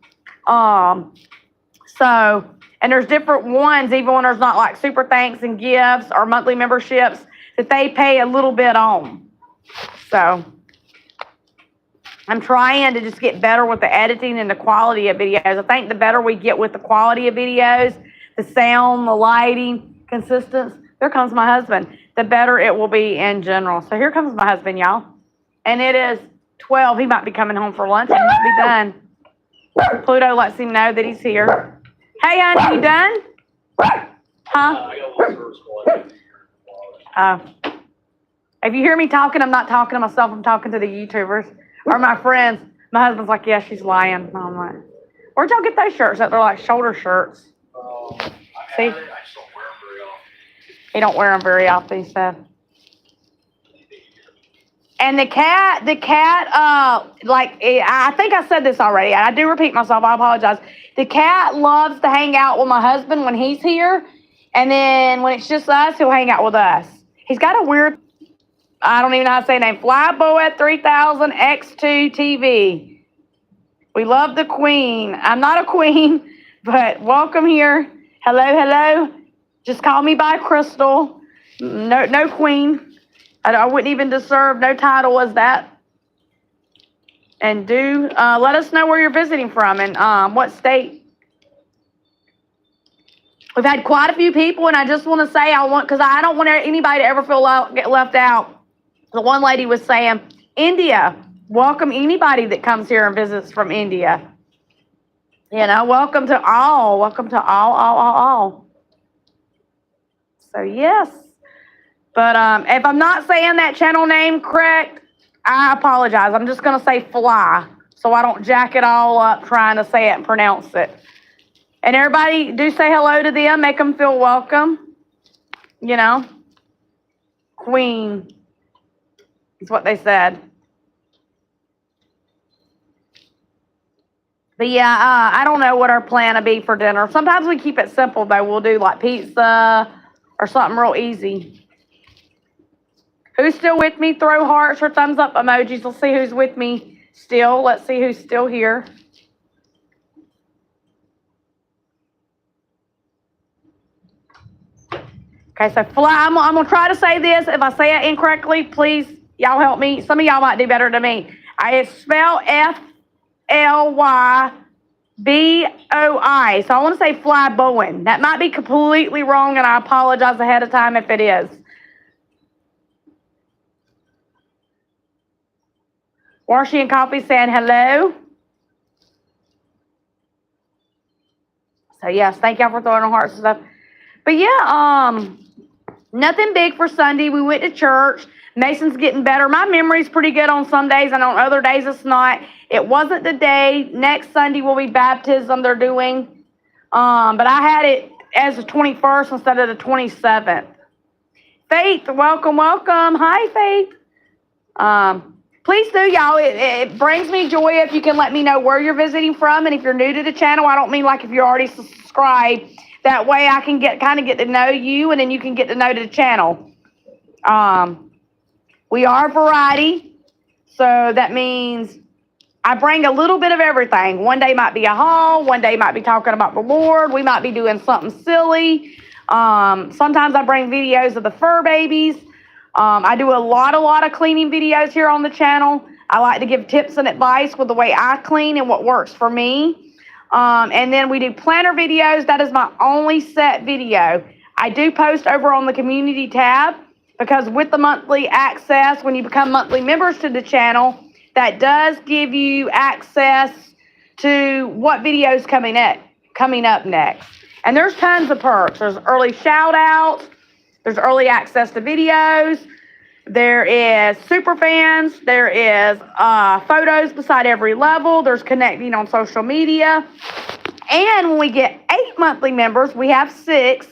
So, and there's different ones, even when there's not like super thanks and gifts or monthly memberships, that they pay a little bit on. So I'm trying to just get better with the editing and the quality of videos. I think the better we get with the quality of videos, the sound, the lighting, consistency, there comes my husband, the better it will be in general. So here comes my husband, y'all. And it is 12. He might be coming home for lunch. He might be done. Pluto lets him know that he's here. Hey, hon, you done? Huh? If you hear me talking, I'm not talking to myself. I'm talking to the YouTubers or my friends. My husband's like, yeah, she's lying. I'm like, where'd y'all get those shirts? That they're like shoulder shirts. See? He don't wear them very often, he said. And the cat, like, I think I said this already. I do repeat myself. I apologize. The cat loves to hang out with my husband when he's here. And then when it's just us, he'll hang out with us. He's got a weird, I don't even know how to say his name, Flyboa 3000 X2 TV. We love the queen. I'm not a queen, but welcome here. Hello, hello. Just call me by Crystal. No queen. I wouldn't even deserve no title as that. And do let us know where you're visiting from and what state. We've had quite a few people, and I just want to say because I don't want anybody to ever get left out. The one lady was saying, India, welcome anybody that comes here and visits from India. You know, welcome to all. Welcome to all. So, yes. But if I'm not saying that channel name correct, I apologize. I'm just going to say fly so I don't jack it all up trying to say it and pronounce it. And everybody do say hello to them. Make them feel welcome. You know. Queen is what they said. But yeah, I don't know what our plan will be for dinner. Sometimes we keep it simple, though. We'll do like pizza or something real easy. Who's still with me? Throw hearts or thumbs up emojis. Let's see who's with me still. Let's see who's still here. Okay, so fly. I'm going to try to say this. If I say it incorrectly, please, y'all help me. Some of y'all might do better than me. It's spelled F-L-Y-B-O-I. So I want to say fly Bowen. That might be completely wrong, and I apologize ahead of time if it is. Warshy and Coffee saying hello. So, yes, thank y'all for throwing on hearts and stuff. But, yeah, nothing big for Sunday. We went to church. Mason's getting better. My memory's pretty good on some days, and on other days it's not. It wasn't the day. Next Sunday will be baptism they're doing. But I had it as the 21st instead of the 27th. Faith, welcome, welcome. Hi, Faith. Please do, y'all. It brings me joy if you can let me know where you're visiting from. And if you're new to the channel, I don't mean like if you're already subscribed. That way I can kind of get to know you, and then you can get to know the channel. We are variety. So that means I bring a little bit of everything. One day might be a haul. One day might be talking about the Lord. We might be doing something silly. Sometimes I bring videos of the fur babies. I do a lot of cleaning videos here on the channel. I like to give tips and advice with the way I clean and what works for me. And then we do planner videos. That is my only set video. I do post over on the community tab because with the monthly access, when you become monthly members to the channel, that does give you access to what videos coming up next. And there's tons of perks. There's early shout outs. There's early access to videos. There is super fans. There is photos beside every level. There's connecting on social media. And when we get 8 monthly members, we have 6.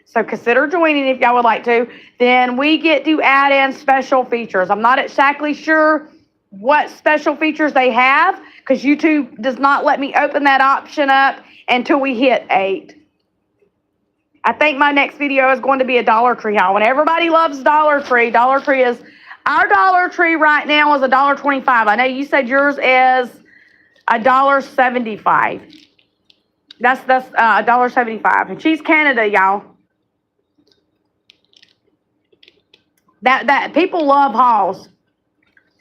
So consider joining if y'all would like to. Then we get to add in special features. I'm not exactly sure what special features they have because YouTube does not let me open that option up until we hit 8. I think my next video is going to be a Dollar Tree haul. And everybody loves Dollar Tree. Dollar Tree is, our Dollar Tree right now is $1.25. I know you said yours is $1.75. That's $1.75. And she's Canada, y'all. That people love hauls.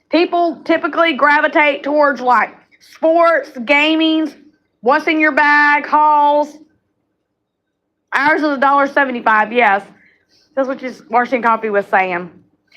People typically gravitate towards like sports, gaming, what's in your bag, hauls. Ours is $1.75, yes. That's what Washington Coffee was saying.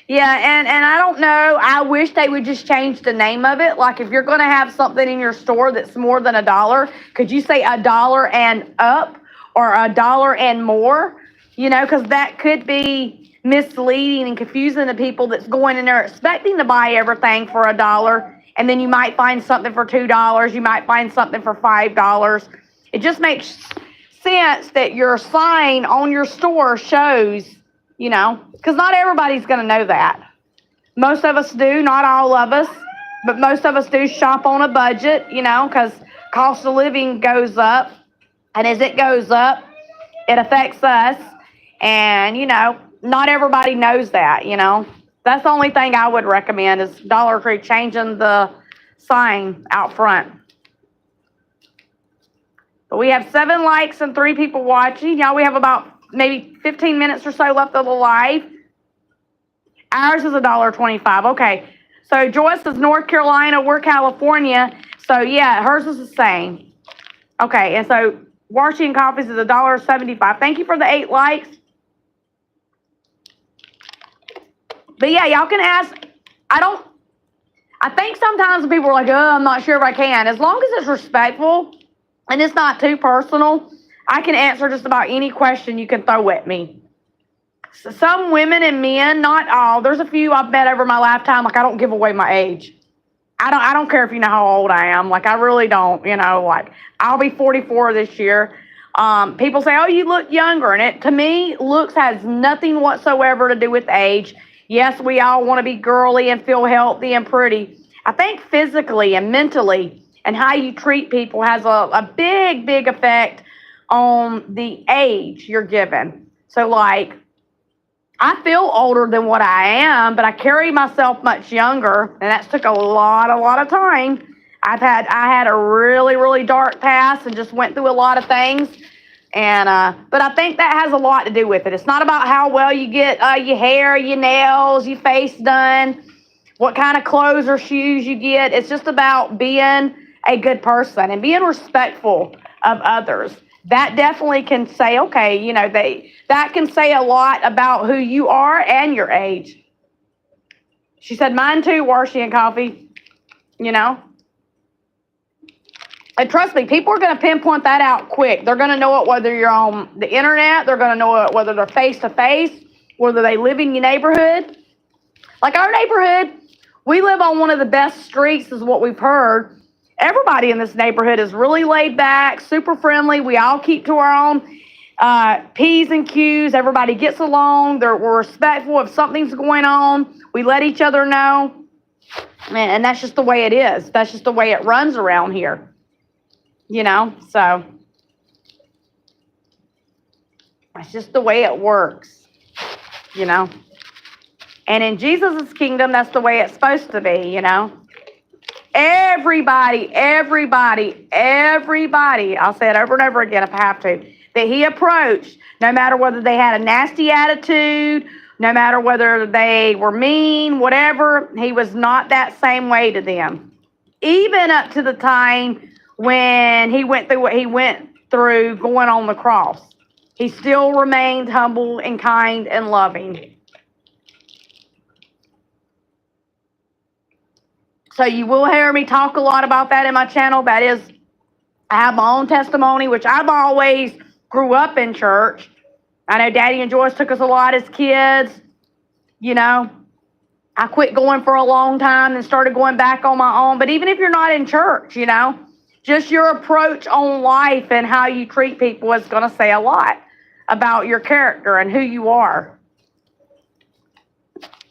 Yeah, and I don't know. I wish they would just change the name of it. Like if you're going to have something in your store that's more than $1, could you say $1 and up or $1 and more? You know, because that could be misleading and confusing to people that's going in there expecting to buy everything for $1, and then you might find something for $2. You might find something for $5. It just makes sense that your sign on your store shows, you know, because not everybody's going to know that. Most of us do, not all of us, but most of us do shop on a budget, you know, because cost of living goes up, and as it goes up, it affects us, and, you know, not everybody knows that, you know. That's the only thing I would recommend is Dollar Tree changing the sign out front. But we have 7 likes and 3 people watching. Y'all, we have about maybe 15 minutes or so left of the live. Ours is $1.25. Okay. So Joyce is North Carolina. We're California. So yeah, hers is the same. Okay. And so Washington Coffees is $1.75. Thank you for the 8 likes. But yeah, y'all can ask. I think sometimes people are like, oh, I'm not sure if I can. As long as it's respectful and it's not too personal, I can answer just about any question you can throw at me. So some women and men, not all, there's a few I've met over my lifetime, like I don't give away my age. I don't care if you know how old I am. Like I really don't, you know, like I'll be 44 this year. People say, oh, you look younger. And to me, looks has nothing whatsoever to do with age. Yes, we all want to be girly and feel healthy and pretty. I think physically and mentally and how you treat people has a big, big effect on the age you're given. So, like, I feel older than what I am, but I carry myself much younger, and that's took a lot of time. I had a really, really dark past and just went through a lot of things. And but I think that has a lot to do with it. It's not about how well you get your hair, your nails, your face done, what kind of clothes or shoes you get. It's just about being a good person and being respectful of others. That definitely can say, okay, you know, that can say a lot about who you are and your age. She said, mine too, Washington Coffee, you know. And trust me, people are going to pinpoint that out quick. They're going to know it whether you're on the internet. They're going to know it whether they're face-to-face, whether they live in your neighborhood. Like our neighborhood, we live on one of the best streets is what we've heard. Everybody in this neighborhood is really laid back, super friendly. We all keep to our own P's and Q's. Everybody gets along. We're respectful if something's going on. We let each other know. And that's just the way it is. That's just the way it runs around here. You know, so that's just the way it works, you know. And in Jesus' kingdom, that's the way it's supposed to be, you know. Everybody, I'll say it over and over again if I have to, that he approached, no matter whether they had a nasty attitude, no matter whether they were mean, whatever, he was not that same way to them. Even up to the time when he went through what he went through going on the cross. He still remained humble and kind and loving. So you will hear me talk a lot about that in my channel. That is, I have my own testimony, which I've always grew up in church. I know Daddy and Joyce took us a lot as kids. You know, I quit going for a long time and started going back on my own. But even if you're not in church, you know, just your approach on life and how you treat people is going to say a lot about your character and who you are.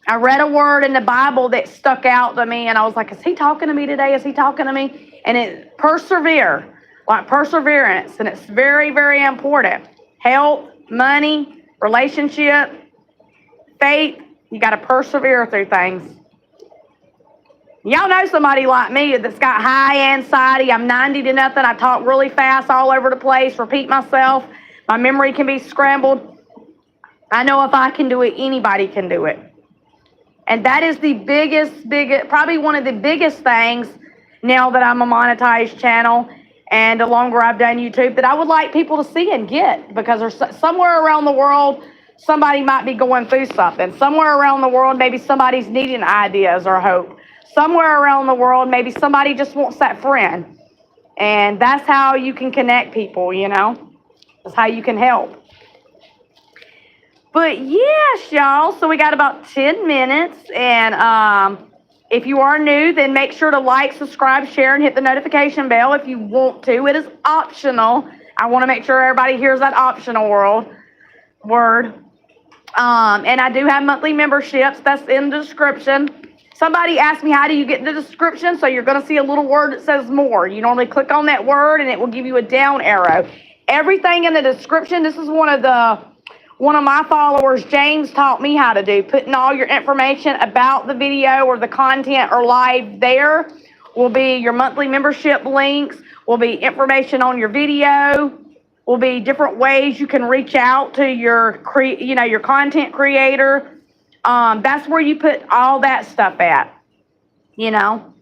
I read a word in the Bible that stuck out to me, and I was like, is he talking to me today? Is he talking to me? And it persevere, like perseverance, and it's very, very important. Health, money, relationship, faith, you got to persevere through things. Y'all know somebody like me that's got high anxiety. I'm 90 to nothing. I talk really fast all over the place, repeat myself. My memory can be scrambled. I know if I can do it, anybody can do it. And that is the biggest, probably one of the biggest things now that I'm a monetized channel and the longer I've done YouTube that I would like people to see and get, because there's somewhere around the world, somebody might be going through something. Somewhere around the world, maybe somebody's needing ideas or hope. Somewhere around the world, maybe somebody just wants that friend. And that's how you can connect people, you know. That's how you can help. But yes, y'all, so we got about 10 minutes. And if you are new, then make sure to like, subscribe, share, and hit the notification bell if you want to. It is optional. I want to make sure everybody hears that optional word. And I do have monthly memberships. That's in the description. Somebody asked me, how do you get in the description? So you're going to see a little word that says more. You normally click on that word, and it will give you a down arrow. Everything in the description, this is one of my followers, James, taught me how to do. Putting all your information about the video or the content or live there will be your monthly membership links, will be information on your video, will be different ways you can reach out to your content creator. That's where you put all that stuff at, you know.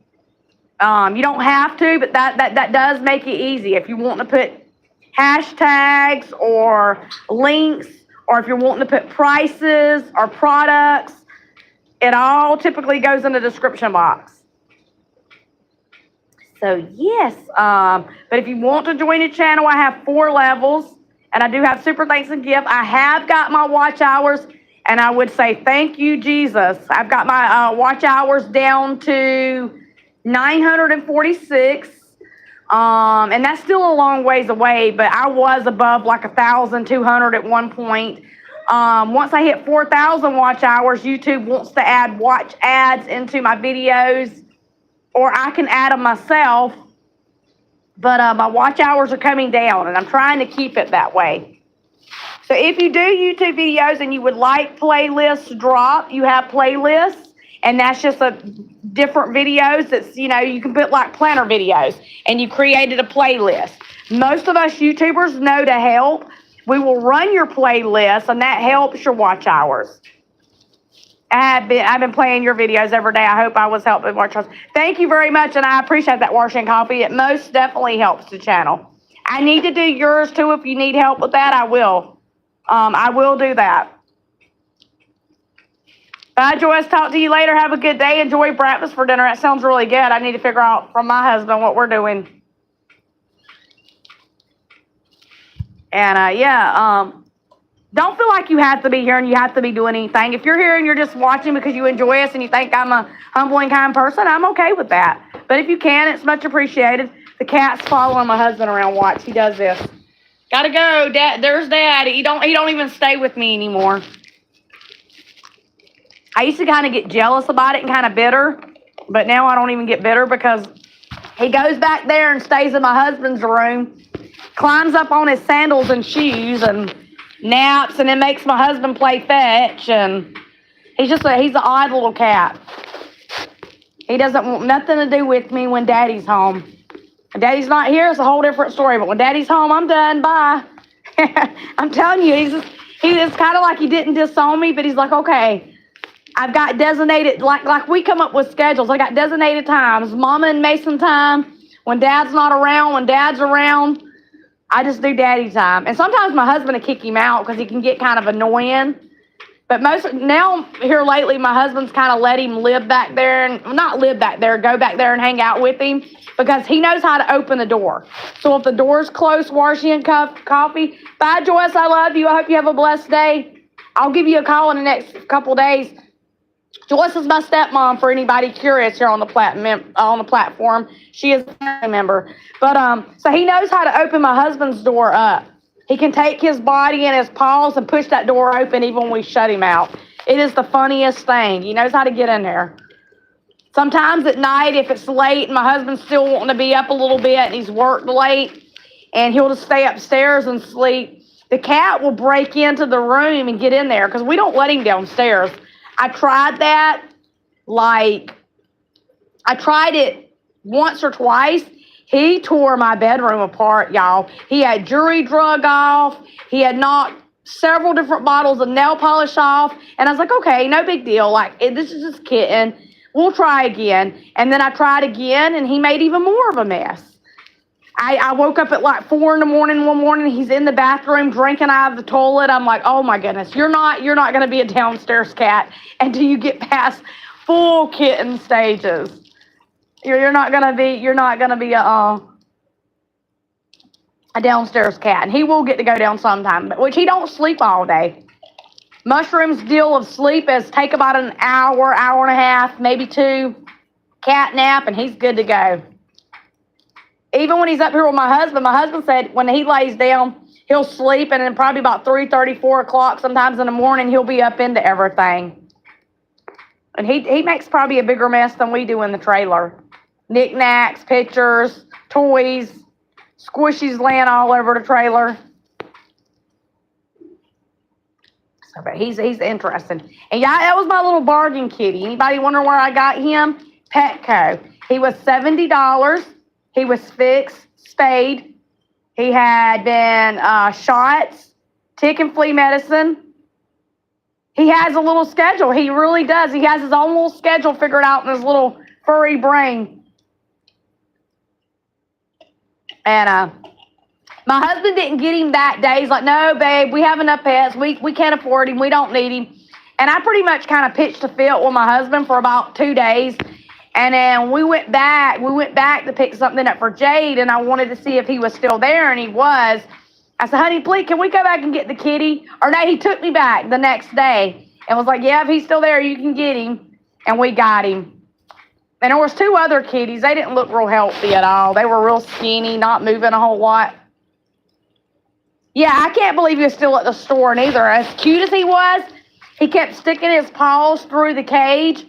You don't have to, but that does make it easy. If you want to put hashtags or links, or if you're wanting to put prices or products, it all typically goes in the description box. So yes, but if you want to join the channel, I have 4 levels, and I do have super thanks and gift. I have got my watch hours, and I would say thank you, Jesus. I've got my watch hours down to 946. And that's still a long ways away, but I was above like 1,200 at one point. Once I hit 4,000 watch hours, YouTube wants to add watch ads into my videos, or I can add them myself. But my watch hours are coming down, and I'm trying to keep it that way. So if you do YouTube videos and you would like playlists to drop, you have playlists. And that's just a different videos. That's, you know, you can put like planner videos, and you created a playlist. Most of us YouTubers know to help. We will run your playlist, and that helps your watch hours. I've been playing your videos every day. I hope I was helping watch hours. Thank you very much, and I appreciate that, Washington Coffee. It most definitely helps the channel. I need to do yours too. If you need help with that, I will. I will do that. Bye, Joyce. Talk to you later. Have a good day. Enjoy breakfast for dinner. That sounds really good. I need to figure out from my husband what we're doing. And, don't feel like you have to be here and you have to be doing anything. If you're here and you're just watching because you enjoy us and you think I'm a humble and kind person, I'm okay with that. But if you can, it's much appreciated. The cat's following my husband around. Watch. He does this. Gotta go. Dad, there's Dad. He don't even stay with me anymore. I used to kind of get jealous about it and kind of bitter, but now I don't even get bitter because he goes back there and stays in my husband's room, climbs up on his sandals and shoes and naps, and then makes my husband play fetch, and he's an odd little cat. He doesn't want nothing to do with me when Daddy's home. When Daddy's not here, it's a whole different story, but when Daddy's home, I'm done. Bye. I'm telling you, it's kind of like he didn't disown me, but he's like, okay, I've got designated, like we come up with schedules. I got designated times, Mama and Mason time. When Dad's not around, when Dad's around, I just do Daddy time. And sometimes my husband will kick him out because he can get kind of annoying. But now here lately, my husband's kind of let him live back there, and not live back there, go back there and hang out with him because he knows how to open the door. So if the door's closed, Washington Coffee. Bye, Joyce. I love you. I hope you have a blessed day. I'll give you a call in the next couple days. Joyce is my stepmom for anybody curious here on the platform. She is a family member. But so he knows how to open my husband's door up. He can take his body in his paws and push that door open even when we shut him out. It is the funniest thing. He knows how to get in there. Sometimes at night, if it's late and my husband's still wanting to be up a little bit and he's worked late and he'll just stay upstairs and sleep, the cat will break into the room and get in there because we don't let him downstairs. I tried that. I tried it once or twice. He tore my bedroom apart, y'all. He had jewelry drug off. He had knocked several different bottles of nail polish off. And I was like, okay, no big deal. This is just kitten. We'll try again. And then I tried again, and he made even more of a mess. I woke up at 4 in the morning one morning. He's in the bathroom drinking out of the toilet. I'm like, oh my goodness, you're not going to be a downstairs cat until you get past full kitten stages. You're not going to be a downstairs cat. And he will get to go down sometime, which he don't sleep all day. Mushroom's deal of sleep is take about an hour, hour and a half, maybe 2, cat nap, and he's good to go. Even when he's up here with my husband said when he lays down, he'll sleep, and then probably about 3:30, 4 o'clock, sometimes in the morning, he'll be up into everything. And he makes probably a bigger mess than we do in the trailer. Knickknacks, pictures, toys, squishies laying all over the trailer. So, but he's interesting. And yeah, that was my little bargain kitty. Anybody wonder where I got him? Petco. He was $70. He was fixed, spayed. He had been shots, tick and flea medicine. He has a little schedule. He really does. He has his own little schedule figured out in his little furry brain. And my husband didn't get him that day. He's like, no, babe, we have enough pets. We can't afford him. We don't need him. And I pretty much kind of pitched a fit with my husband for about 2 days. And then we went back to pick something up for Jade, and I wanted to see if he was still there, and he was. I said, honey, please, can we go back and get the kitty? Or no, he took me back the next day and was like, yeah, if he's still there, you can get him. And we got him. And there was 2 other kitties. They didn't look real healthy at all. They were real skinny, not moving a whole lot. Yeah, I can't believe he was still at the store neither. As cute as he was, he kept sticking his paws through the cage.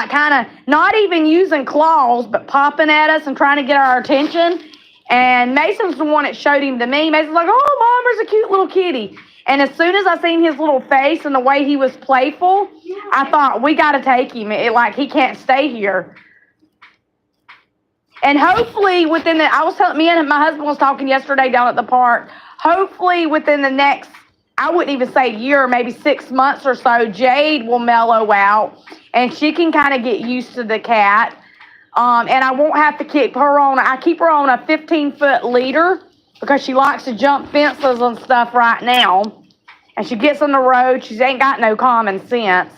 Kind of not even using claws, but popping at us and trying to get our attention. And Mason's the one that showed him to me. Mason's like, oh, Mom, there's a cute little kitty. And as soon as I seen his little face and the way he was playful, I thought, we got to take him. He can't stay here. And hopefully me and my husband was talking yesterday down at the park. Hopefully within the next, I wouldn't even say year, maybe 6 months or so, Jade will mellow out. And she can kind of get used to the cat. And I won't have to keep her on. I keep her on a 15-foot leader because she likes to jump fences and stuff right now. And she gets on the road. She ain't got no common sense.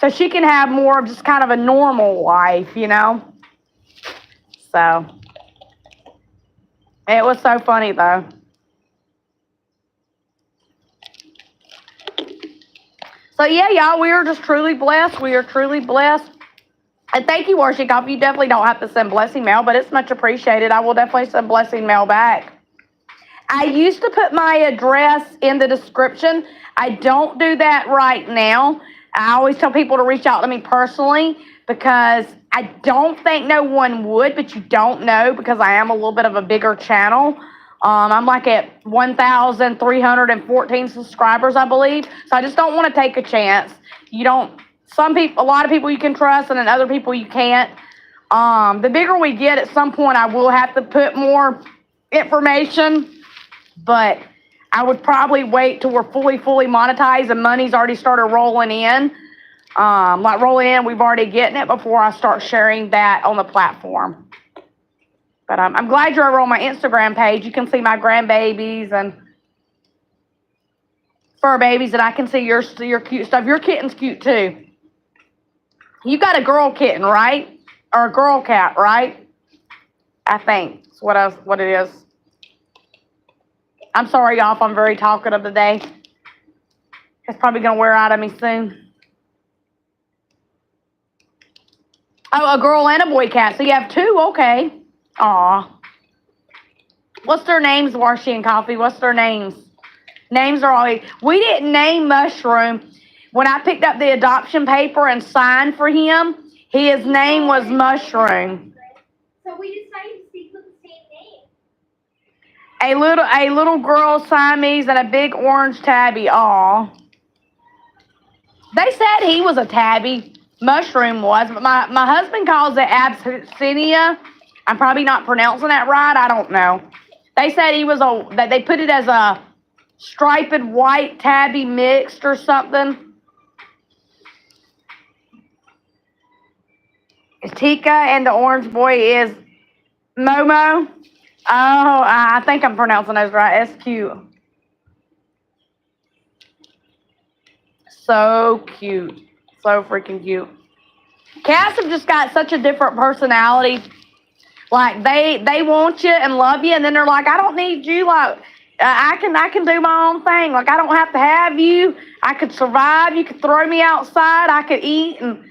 So she can have more of just kind of a normal life, you know. So it was so funny, though. So, yeah, y'all, we are just truly blessed. We are truly blessed. And thank you, Worship God. You definitely don't have to send blessing mail, but it's much appreciated. I will definitely send blessing mail back. I used to put my address in the description. I don't do that right now. I always tell people to reach out to me personally because I don't think no one would, but you don't know because I am a little bit of a bigger channel. I'm at 1,314 subscribers, I believe. So I just don't want to take a chance. A lot of people you can trust, and then other people you can't. The bigger we get, at some point, I will have to put more information, but I would probably wait till we're fully monetized and money's already started rolling in. We've already getting it before I start sharing that on the platform. But I'm glad you're over on my Instagram page. You can see my grandbabies and fur babies, and I can see your cute stuff. Your kitten's cute, too. You got a girl kitten, right? Or a girl cat, right? I think that's what it is. I'm sorry, y'all, if I'm very talkative today. It's probably going to wear out of me soon. Oh, a girl and a boy cat. So you have 2, okay. Aw. What's their names, Warshy and Coffee? What's their names? Names are always... We didn't name Mushroom. When I picked up the adoption paper and signed for him, His name was Mushroom. So we decided to stick with the same name. A little girl Siamese and a big orange tabby. Aw. They said he was a tabby. Mushroom was, but my husband calls it Abyssinia. I'm probably not pronouncing that right. I don't know. They said that they put it as a striped white tabby mixed or something. Tika and the orange boy is Momo. Oh, I think I'm pronouncing those right. That's cute. So cute. So freaking cute. Cats have just got such a different personality. Like they want you and love you, and then they're like, I don't need you. Like I can do my own thing. Like I don't have to have you. I could survive. You could throw me outside. I could eat and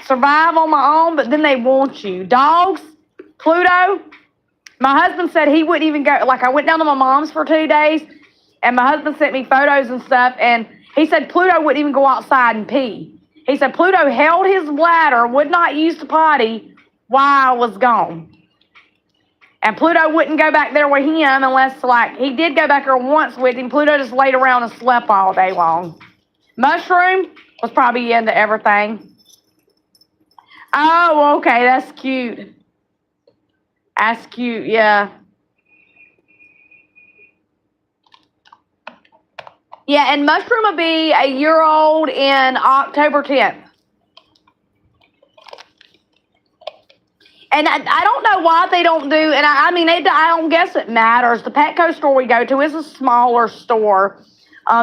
survive on my own. But then they want you. Dogs, Pluto. My husband said he wouldn't even go. Like I went down to my mom's for 2 days, and my husband sent me photos and stuff, and he said Pluto wouldn't even go outside and pee. He said Pluto held his bladder, would not use the potty while I was gone. And Pluto wouldn't go back there with him unless, like, he did go back there once with him. Pluto just laid around and slept all day long. Mushroom was probably into everything. Oh, okay, that's cute. That's cute, yeah. Yeah, and Mushroom will be a year old in October 10th. And I don't know why they don't do, and I mean, I don't guess it matters. The Petco store we go to is a smaller store,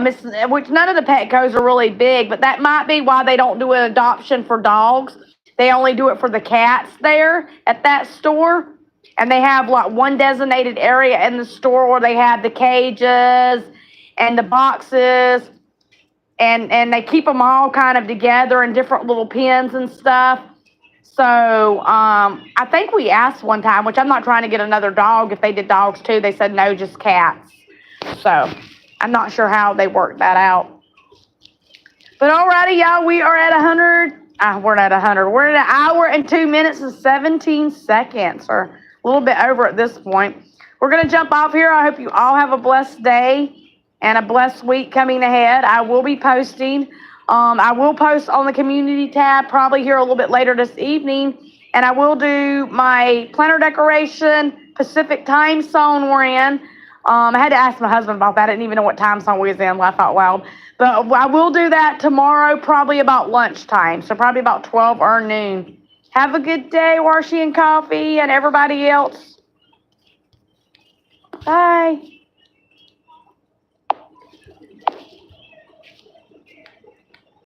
which none of the Petcos are really big, but that might be why they don't do an adoption for dogs. They only do it for the cats there at that store. And they have like one designated area in the store where they have the cages and the boxes, and they keep them all kind of together in different little pens and stuff. So I think we asked one time, which I'm not trying to get another dog. If they did dogs too, they said no, just cats. So I'm not sure how they worked that out. But alrighty, y'all, we are at 100. We're not at 100. We're at 1 hour and 2 minutes and 17 seconds, or a little bit over at this point. We're going to jump off here. I hope you all have a blessed day and a blessed week coming ahead. I will be posting. I will post on the community tab probably here a little bit later this evening. And I will do my planner decoration Pacific time zone we're in. I had to ask my husband about that. I didn't even know what time zone we was in, laugh out loud. But I will do that tomorrow, probably about lunchtime. So probably about 12 or noon. Have a good day, Warshy and Coffee, and everybody else. Bye.